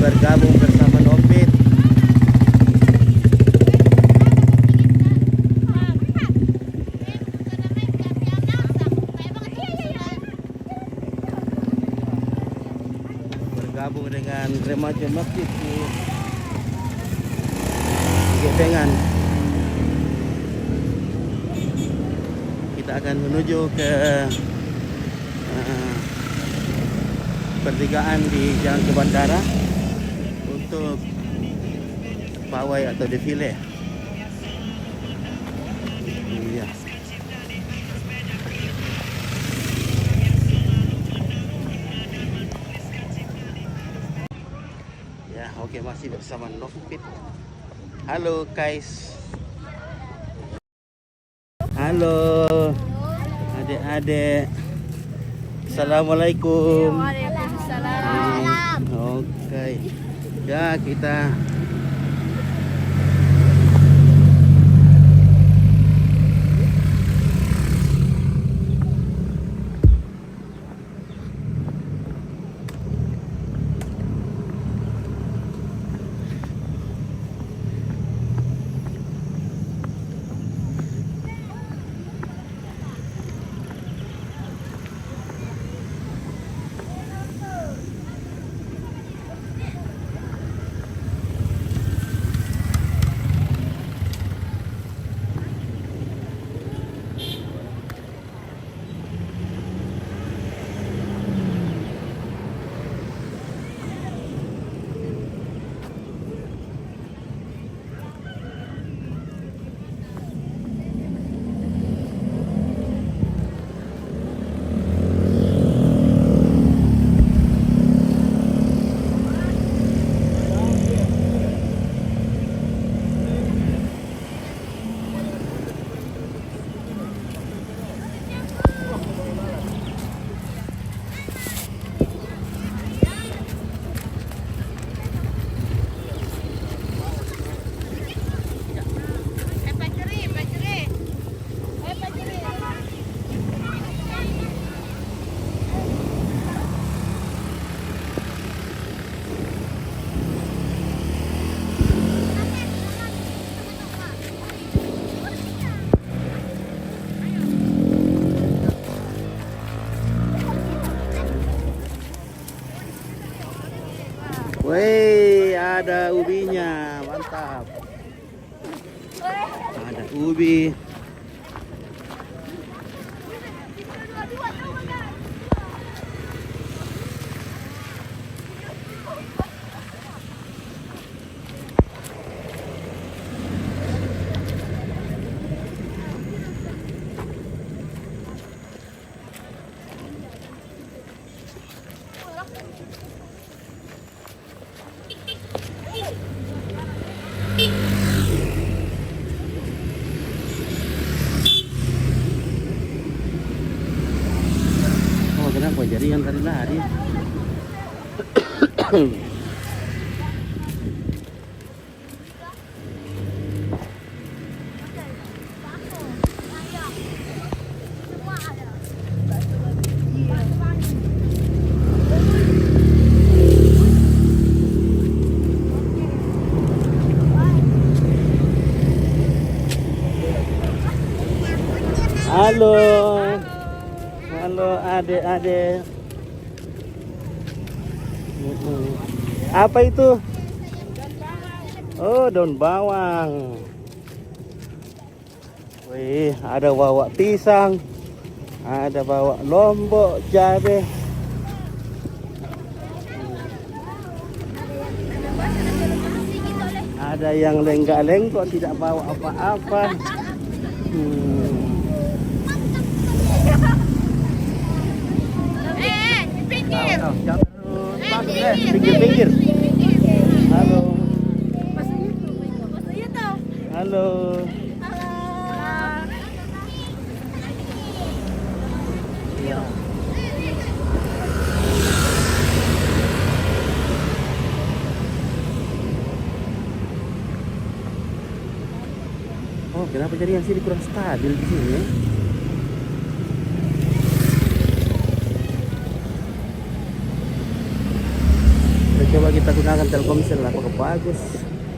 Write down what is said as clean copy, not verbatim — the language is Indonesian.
bergabung bersama Novit. Bergabung dengan remaja masjid di Gebengan. Kita akan menuju ke pertigaan di Jalan ke Bandara untuk pawai atau defile. Iya. Ya, oke, masih bersama Novit. Halo guys. Halo adik-adik. Assalamualaikum. Waalaikumsalam. Oke. Ya, kita woi, ada ubinya, mantap. Ada ubi. Oh, kenapa jadi yang tadi lari? Halo. Halo adik-adik. Apa itu? Oh, daun bawang. Wih, ada bawa pisang. Ada bawa lombok, cabai. Ada yang lenggak-lenggok tidak bawa apa-apa. Pinggir-pinggir. Halo. Halo. Ya. Oh, kenapa jadi yang sini kurang stabil di sini? Coba kita gunakan Telkomsel, apakah bagus?